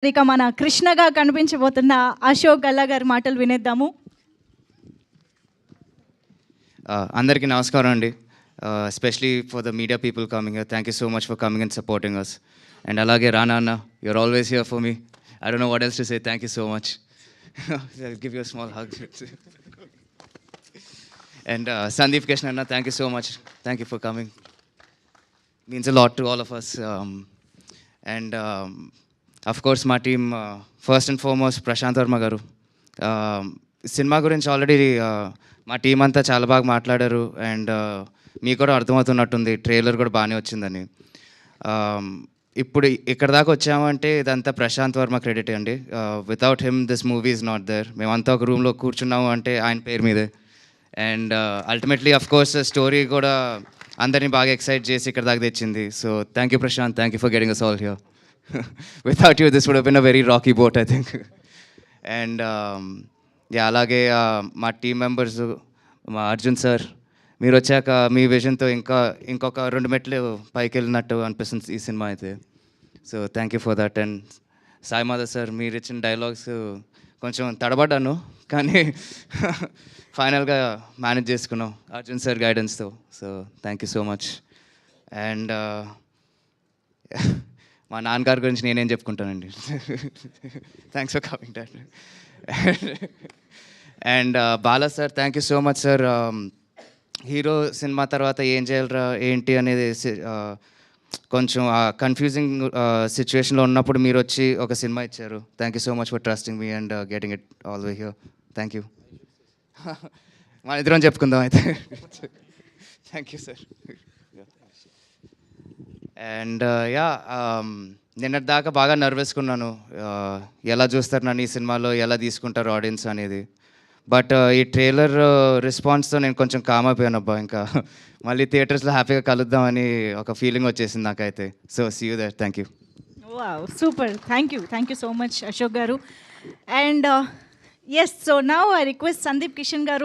ఇక మన కృష్ణగా కనిపించబోతున్న అశోక్ గల్లా గారి మాటలు వినేద్దాము. అందరికీ నమస్కారం అండి. Especially for the media people coming here, thank you so much for coming and supporting us. And అలాగే రానా అన్న, you're always here for me. I don't know what else to say. Thank you so much. I'll give you a small hug. And Sandeep Krishna Anna, thank you so much. Thank you for coming. Means a lot to all of us. And of course my team, first and foremost Prashant Verma garu. Cinema గురించి already మా team అంతా చాలా బాగా మాట్లాడారు. And మీకు కూడా అర్థమవుతున్నట్టుంది, trailer కూడా బాగానే వచ్చిందని. ఇప్పుడు ఇక్కడ దాకా వచ్చామంటే ఇదంతా ప్రశాంత్ వర్మ క్రెడిట్ అండి. Without him this movie is not there. మేమంతా ఒక రూమ్లో కూర్చున్నాము అంటే ఆయన పేరు మీదే. And ultimately of course story కూడా అందరినీ బాగా ఎక్సైట్ చేసి ఇక్కడ దాకా తెచ్చింది. So thank you Prashanth, thank you for getting us all here. Without you this would have been a very rocky boat I think. And అలాగే మా టీం మెంబర్స్, మా అర్జున్ సార్, మీరు వచ్చాక మీ విజన్తో ఇంకొక 2 మెట్లు పైకి వెళ్ళినట్టు అనిపిస్తుంది ఈ సినిమా అయితే. So thank you for that. And Sai Madhav sir, మీరు ఇచ్చిన డైలాగ్స్ కొంచెం తడబడ్డాను కానీ ఫైనల్గా మేనేజ్ చేసుకున్నాం అర్జున్ సార్ గైడెన్స్తో. So thank you so much. And మా నాన్నగారి గురించి నేనేం చెప్పుకుంటానండి. Thanks for coming dad. And Bala sir, thank you so much sir. Hero cinema తర్వాత ఏం చేయాలరా ఏంటి అనేది కొంచెం కన్ఫ్యూజింగ్ సిచ్యువేషన్లో ఉన్నప్పుడు మీరు వచ్చి ఒక సినిమా ఇచ్చారు. Thank you so much for trusting me and getting it all way here. Thank you. మన ఇద్దరం చెప్పుకుందాం అయితే. Thank you sir. అండ్ నిన్నటి దాకా బాగా నర్వస్గా ఉన్నాను, ఎలా చూస్తారు నన్ను ఈ సినిమాలో, ఎలా తీసుకుంటారు ఆడియన్స్ అనేది. బట్ ఈ ట్రైలర్ రెస్పాన్స్తో నేను కొంచెం కామ్ అయిపోయాను. అబ్బా, ఇంకా మళ్ళీ థియేటర్స్లో హ్యాపీగా కలుద్దామని ఒక ఫీలింగ్ వచ్చేసింది నాకైతే. So see you there. Thank you. Wow, super. Thank you so much Ashok గారు. And yes, so now I request Sandeep Kishan గారు.